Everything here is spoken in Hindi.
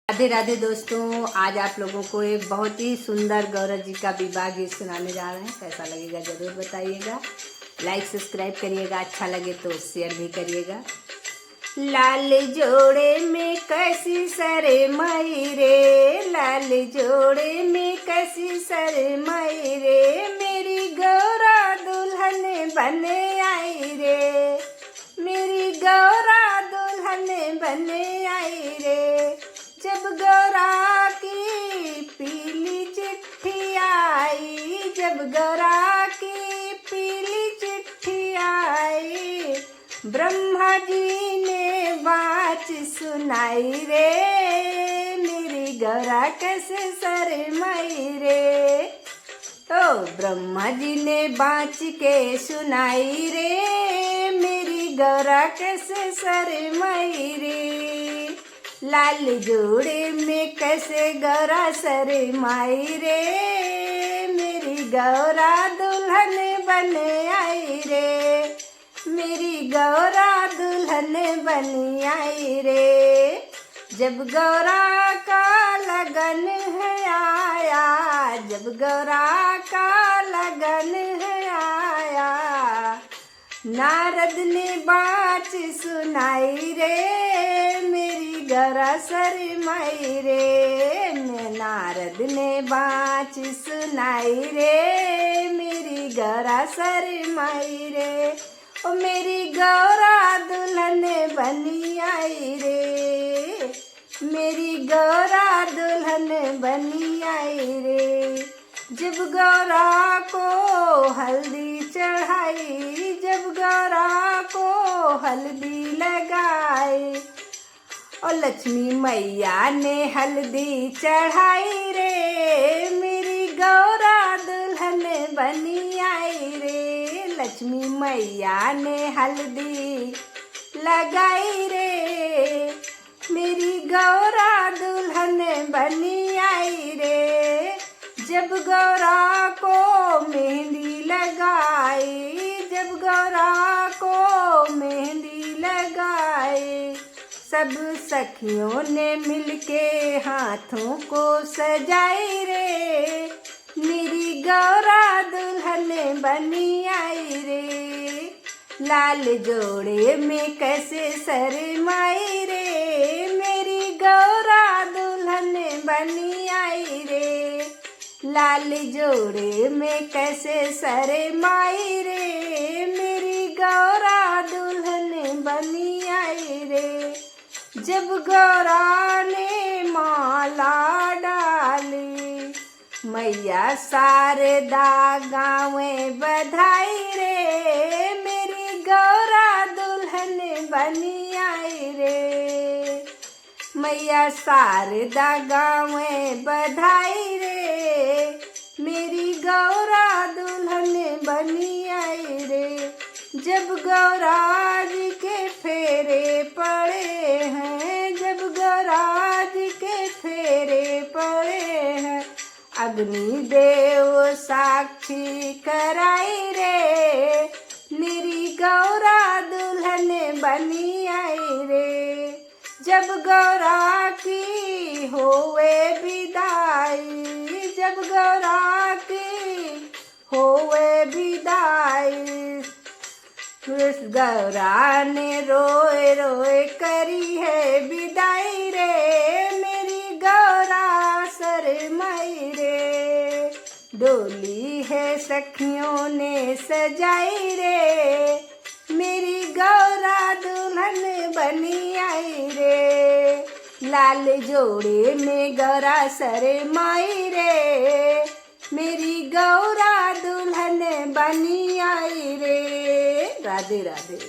राधे राधे दोस्तों, आज आप लोगों को एक बहुत ही सुंदर गौरव जी का विवाह गीत सुनाने जा रहे हैं। कैसा लगेगा ज़रूर बताइएगा। लाइक सब्सक्राइब करिएगा, अच्छा लगे तो शेयर भी करिएगा। लाल जोड़े में कैसी सरे मई रे, लाल जोड़े में कैसी सरे मई रे, मेरी गौरा दुल्हन बने आई रे, मेरी गौरा दुल्हन बने आई रे। जब गौरा की पीली चिट्ठी आई, जब गौरा की पीली चिट्ठी आई, ब्रह्मा जी ने बात सुनाई रे, मेरी गौरा कैसे शर्माई रे। तो ब्रह्मा जी ने बाँच के सुनाई रे, मेरी गौरा कैसे शर्माई रे। लाल जोड़े में कैसे गौरा शर्माई रे, मेरी गौरा दुल्हन बने आई रे, मेरी गौरा दुल्हन बनी आई रे। जब गौरा का लगन है आया, जब गौरा का लगन है आया, नारद ने बात सुनाई रे, मेरी गौरा शर्माई रे। नारद ने बात सुनाई रे, मेरी गौरा शर्माई रे। ओ मेरी गौरा दुल्हन बनी आई रे, मेरी गौरा दुल्हन बनी आई रे। जब गौरा को हल्दी चढ़ाई, जब गौरा को हल्दी लगाई, और लक्ष्मी मैया ने हल्दी चढ़ाई रे, मेरी गौरा दुल्हन बनी आई रे। लक्ष्मी मैया ने हल्दी लगाई रे, मेरी गौरा दुल्हन बनी आई रे। जब गौरा को मेहंदी लगाई, जब गौरा को मेहंदी लगाई, सब सखियों ने मिलके हाथों को सजाई रे, मेरी गौरा दुल्हन बनी आई रे। लाल जोड़े में कैसे शर्माई रे, मेरी गौरा दुल्हन बनी आई रे। लाल जोड़े में कैसे शर्माई रे, मेरी गौरा दुल्हन बनी आई रे। जब गौरा ने माला डाली, मैया शारदा गाँवे बधाई रे, मेरी गौरा दुल्हन बनी आई रे। मैया शारदा गाँवे बधाई रे, मेरी गौरा दुल्हन बनी आई रे। जब गौरा जी के फेरे पड़े हैं, जब गौरा जी के फेरे पड़े हैं, अग्नि देव साक्षी कराई रे, मेरी गौरा दुल्हन बनी आई रे। जब गौरा की होवे विदाई, जब गौरा की होवे विदाई, गौरा ने रोए रोए करी है विदाई रे, मेरी गौरा शर्माई रे। डोली है सखियों ने सजाई रे, मेरी गौरा दुल्हन बनी आई रे। लाल जोड़े में गौरा शर्माई रे, मेरी गौरा दुल्हन बनी आई रे। राधे राधे।